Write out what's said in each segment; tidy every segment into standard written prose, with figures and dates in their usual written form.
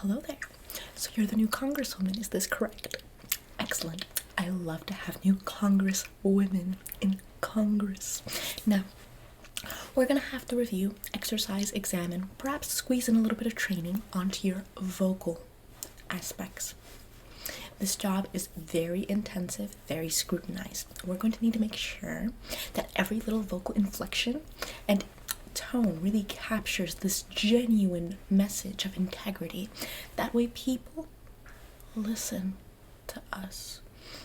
hello there. So you're the new congresswoman, is this correct? Excellent. I love to have new congresswomen in Congress. Now, we're gonna have to review, exercise, examine, perhaps squeeze in a little bit of training onto your vocal aspects. This job is very intensive, very scrutinized. We're going to need to make sure that every little vocal inflection and tone really captures this genuine message of integrity. That way people listen to us.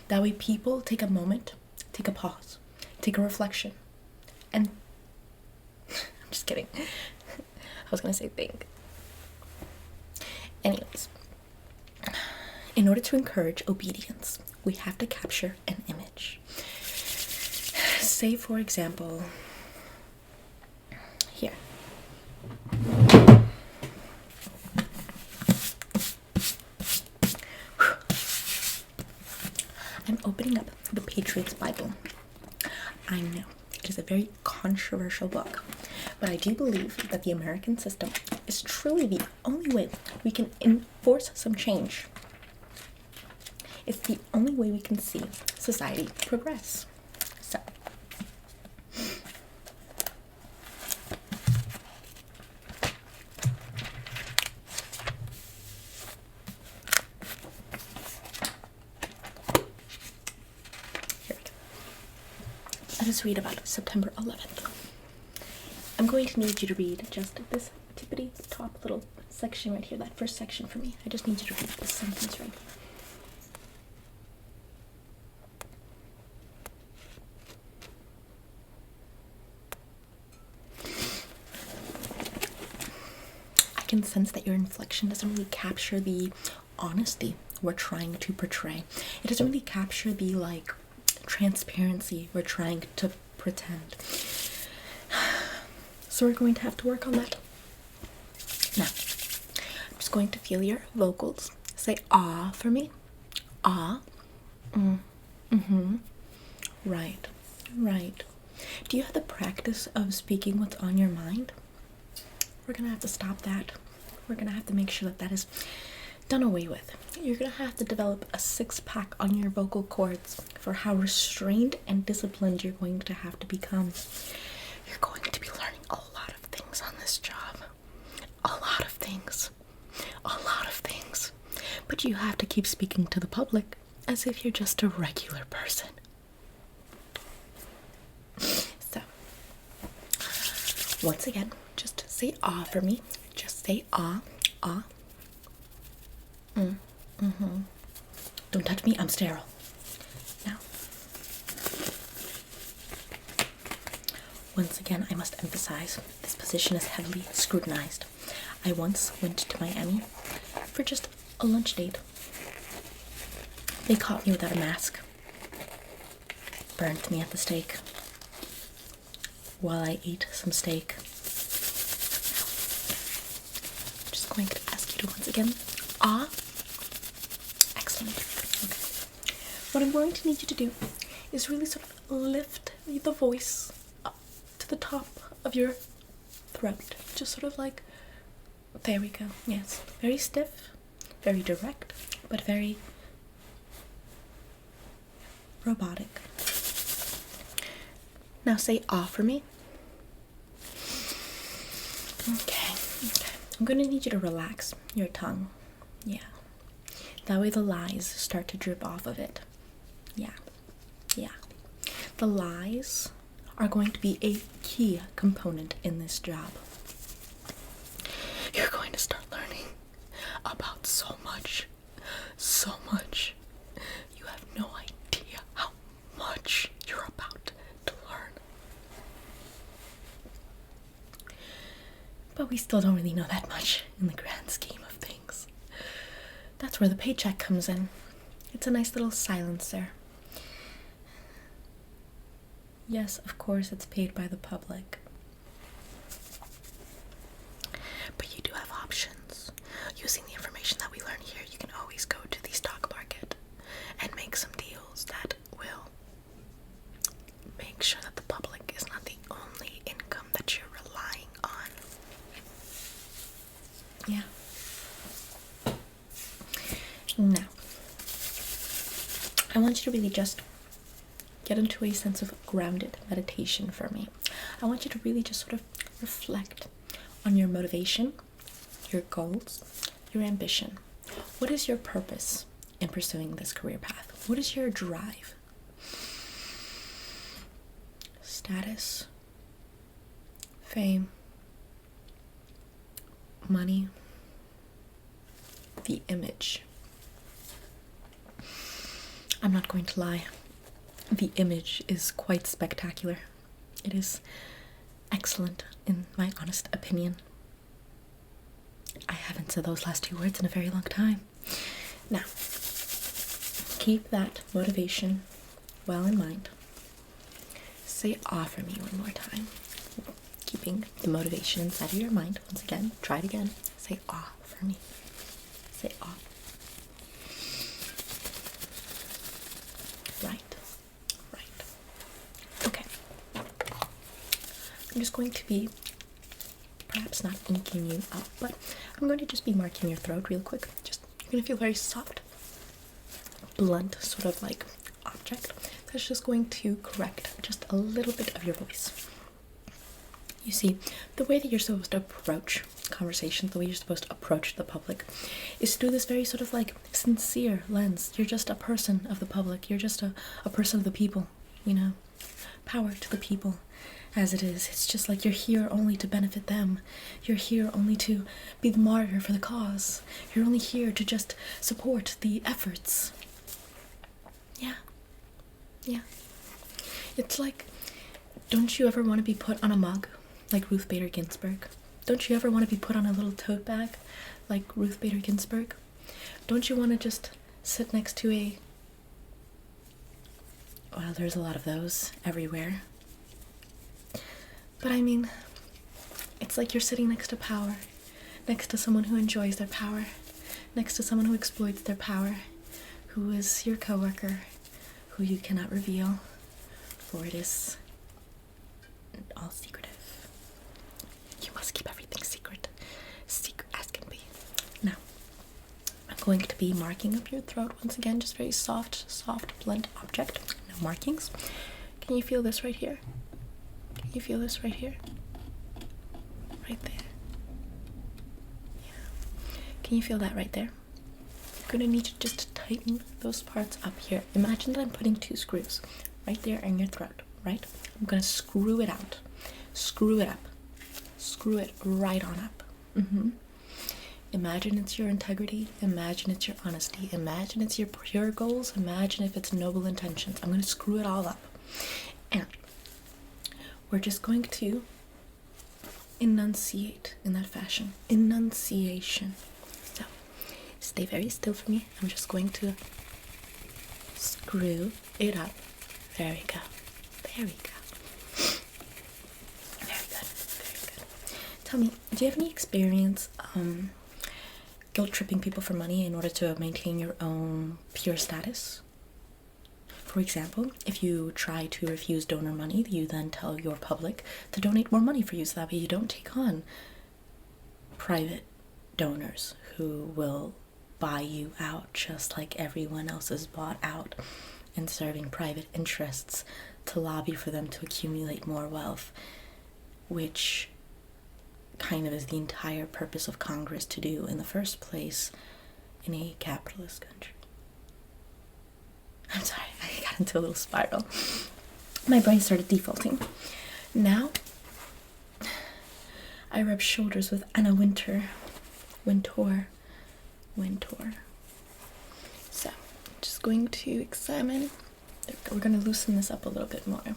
That way people take a moment, take a pause, take a reflection, and I'm just kidding. I was gonna say think. Anyways, in order to encourage obedience, we have to capture an image. Say, for example, here. I'm opening up the Patriots Bible. I know it is a very controversial book, but I do believe that the American system is truly the only way we can enforce some change. It's the only way we can see society progress. So, here we go. Let us read about September 11th. I'm going to need you to read just this tippity top little section right here, that first section for me. I just need you to read this sentence right here. I can sense that your inflection doesn't really capture the honesty we're trying to portray. It doesn't really capture the transparency we're trying to pretend. So we're going to have to work on that. Now, I'm just going to feel your vocals. Say ah for me. Ah. Right. Right. Do you have the practice of speaking what's on your mind? We're gonna have to stop that. We're gonna have to make sure that that is done away with. You're gonna have to develop a six-pack on your vocal cords for how restrained and disciplined you're going to have to become. You're going to be learning a lot of things on this job. A lot of things. A lot of things. But you have to keep speaking to the public as if you're just a regular person. So, once again, just say ah for me. Just say ah, ah. Don't touch me, I'm sterile. Now, once again, I must emphasize, this position is heavily scrutinized. I once went to Miami for just a lunch date. They caught me without a mask, burnt me at the stake while I ate some steak. I'm just going to ask you to once again, ah. Excellent. Okay. What I'm going to need you to do is really sort of lift the voice up to the top of your throat. Just sort of like, there we go. Yes. Very stiff, very direct, but very robotic. Now say ah for me. Okay. I'm going to need you to relax your tongue. Yeah. That way the lies start to drip off of it. Yeah. The lies are going to be a key component in this job. You're going to start learning about so much. So much. You have no idea how much you're about to learn. But we still don't really know that much in the grand scheme of things. That's where the paycheck comes in. It's a nice little silencer. Yes, of course, it's paid by the public. But you do have options. Using the information that we learn here, you can always go to the stock market and make some deals that will make sure that the public is not the only income that you're relying on. Yeah. Now, I want you to really just get into a sense of grounded meditation for me. I want you to really just sort of reflect on your motivation, your goals, your ambition. What is your purpose in pursuing this career path? What is your drive? Status, fame, money, the image. I'm not going to lie. The image is quite spectacular. It is excellent, in my honest opinion. I haven't said those last two words in a very long time. Now, keep that motivation well in mind. Say "ah" for me one more time. Keeping the motivation inside of your mind. Once again, try it again. Say "ah" for me. Say "ah." Right. Okay. I'm just going to be perhaps not inking you up, but I'm going to just be marking your throat real quick. You're going to feel very soft, blunt, sort of like object. That's just going to correct just a little bit of your voice. You see, the way that you're supposed to approach conversations, the way you're supposed to approach the public, is through this very sort of like sincere lens. You're just a person of the public. You're just a person of the people, you know? Power to the people, as it is. It's just like you're here only to benefit them. You're here only to be the martyr for the cause. You're only here to just support the efforts. Yeah. It's like, don't you ever want to be put on a mug like Ruth Bader Ginsburg? Don't you ever want to be put on a little tote bag like Ruth Bader Ginsburg? Don't you want to just sit next to well, there's a lot of those everywhere. But I mean, it's like you're sitting next to power, next to someone who enjoys their power, next to someone who exploits their power, who is your coworker, who you cannot reveal, for it is all secretive. You must keep everything secret as can be. Now, I'm going to be marking up your throat once again, just very soft, blunt object. No markings. Can you feel this right here? Can you feel this right here? Right there. Yeah. Can you feel that right there? You're gonna need to just tighten those parts up here. Imagine that I'm putting 2 screws right there in your throat, right? I'm gonna screw it out. Screw it up. Screw it right on up. Imagine it's your integrity. Imagine it's your honesty. Imagine it's your pure goals. Imagine if it's noble intentions. I'm gonna screw it all up. And we're just going to enunciate in that fashion. Enunciation. So, stay very still for me. I'm just going to screw it up. There we go. There we go. Very good. Very good. Tell me, do you have any experience guilt tripping people for money in order to maintain your own pure status? For example, if you try to refuse donor money, you then tell your public to donate more money for you, so that way you don't take on private donors who will buy you out just like everyone else is bought out and serving private interests to lobby for them to accumulate more wealth, which kind of is the entire purpose of Congress to do in the first place in a capitalist country. I'm sorry, I got into a little spiral. My brain started defaulting. Now, I rub shoulders with Anna Wintour. So, I'm just going to examine. We're going to loosen this up a little bit more.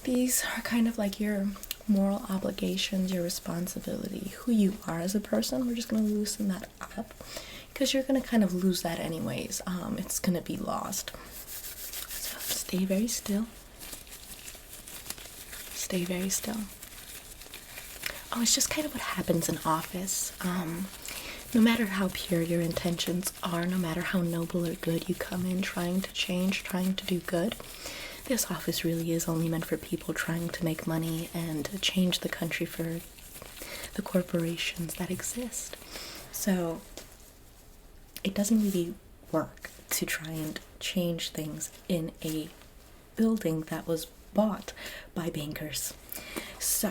These are kind of like your moral obligations, your responsibility, who you are as a person. We're just going to loosen that up, because you're going to kind of lose that anyways. It's going to be lost. So stay very still. Stay very still. Oh, it's just kind of what happens in office. No matter how pure your intentions are, no matter how noble or good you come in trying to change, trying to do good, this office really is only meant for people trying to make money and change the country for the corporations that exist. So it doesn't really work to try and change things in a building that was bought by bankers. So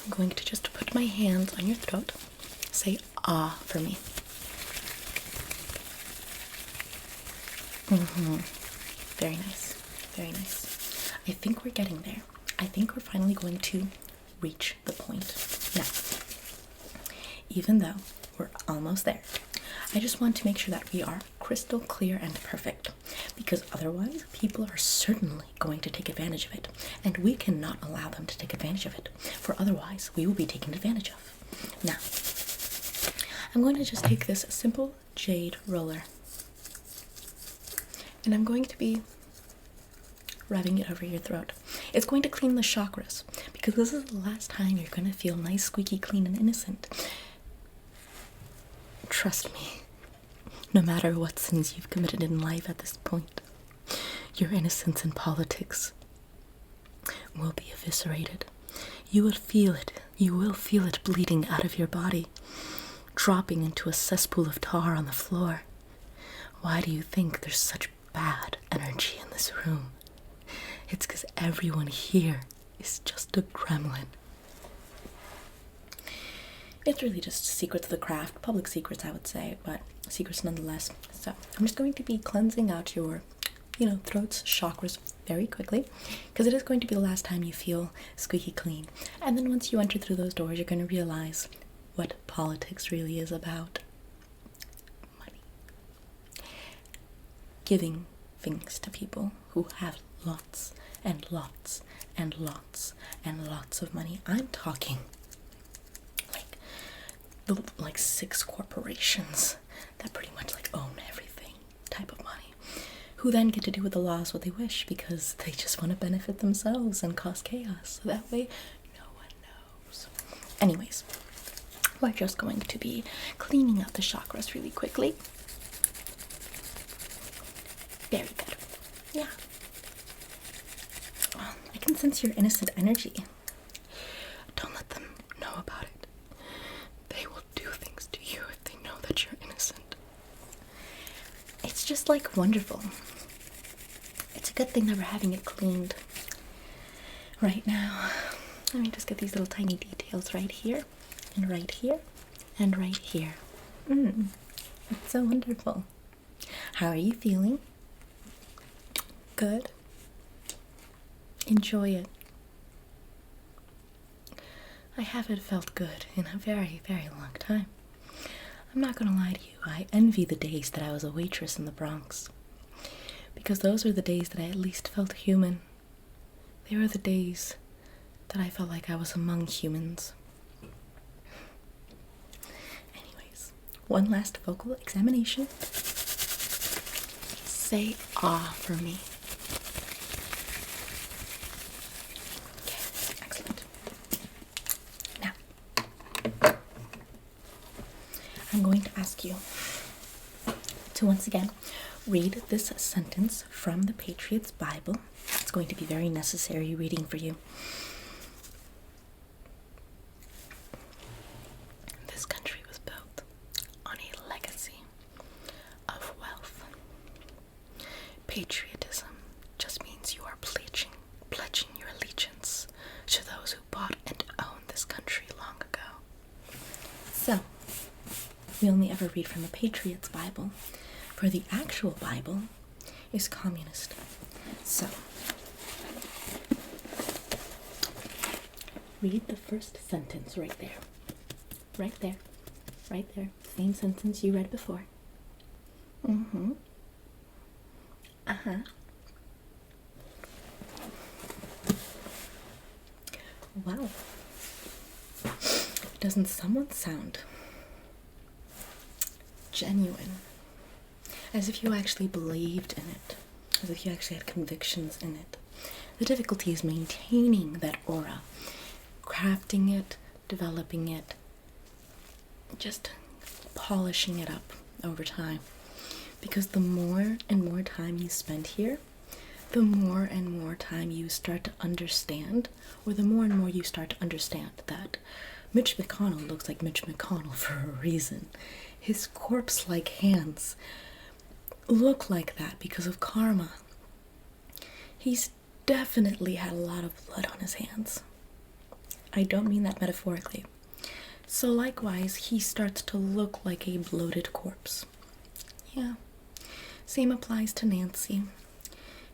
I'm going to just put my hands on your throat. Say ah for me. Very nice. Very nice. I think we're getting there. I think we're finally going to reach the point. Now, even though we're almost there, I just want to make sure that we are crystal clear and perfect, because otherwise people are certainly going to take advantage of it, and we cannot allow them to take advantage of it, for otherwise we will be taken advantage of. Now, I'm going to just take this simple jade roller, and I'm going to be rubbing it over your throat. It's going to clean the chakras, because this is the last time you're going to feel nice, squeaky clean and innocent. Trust me, no matter what sins you've committed in life at this point, your innocence in politics will be eviscerated. You will feel it. You will feel it bleeding out of your body, dropping into a cesspool of tar on the floor. Why do you think there's such bad energy in this room? It's because everyone here is just a gremlin. It's really just secrets of the craft, public secrets I would say, but secrets nonetheless. So I'm just going to be cleansing out your, throat's chakras very quickly, because it is going to be the last time you feel squeaky clean. And then once you enter through those doors, you're going to realize what politics really is about. Money. Giving things to people who have lots and lots and lots and lots of money. I'm talking like 6 corporations that pretty much own everything type of money, who then get to do with the laws what they wish, because they just want to benefit themselves and cause chaos, so that way no one knows. Anyways, we're just going to be cleaning out the chakras really quickly. Very good. Yeah. I can sense your innocent energy. Don't let them know about it. They will do things to you if they know that you're innocent. It's just wonderful. It's a good thing that we're having it cleaned right now. Let me just get these little tiny details right here, and right here, and right here. It's so wonderful. How are you feeling? Good? Enjoy it. I haven't felt good in a very, very long time. I'm not gonna lie to you, I envy the days that I was a waitress in the Bronx, because those were the days that I at least felt human. They were the days that I felt like I was among humans. Anyways, one last vocal examination. Say ah for me. I'm going to ask you to once again read this sentence from the Patriots Bible. It's going to be very necessary reading for you. This country was built on a legacy of wealth. Patriotism just means you are pledging your allegiance to those who bought and owned this country long ago. So, we only ever read from the Patriots Bible, for the actual Bible is communist. So, read the first sentence right there. Right there. Right there. Same sentence you read before. Wow. Doesn't someone sound genuine? As if you actually believed in it. As if you actually had convictions in it. The difficulty is maintaining that aura. Crafting it, developing it, just polishing it up over time. Because the more and more time you spend here, the more and more time you start to understand, or the more and more you start to understand that Mitch McConnell looks like Mitch McConnell for a reason. His corpse-like hands look like that because of karma. He's definitely had a lot of blood on his hands. I don't mean that metaphorically. So likewise, he starts to look like a bloated corpse. Yeah. Same applies to Nancy.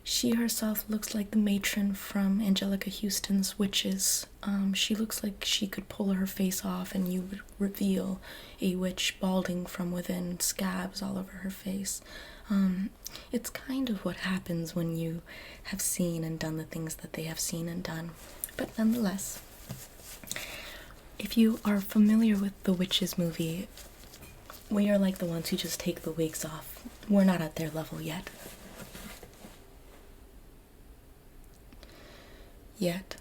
She herself looks like the matron from Angelica Houston's Witches. She looks like she could pull her face off and you would reveal a witch balding from within, scabs all over her face. It's kind of what happens when you have seen and done the things that they have seen and done. But nonetheless, if you are familiar with the Witches movie, we are like the ones who just take the wigs off. We're not at their level yet. Yet.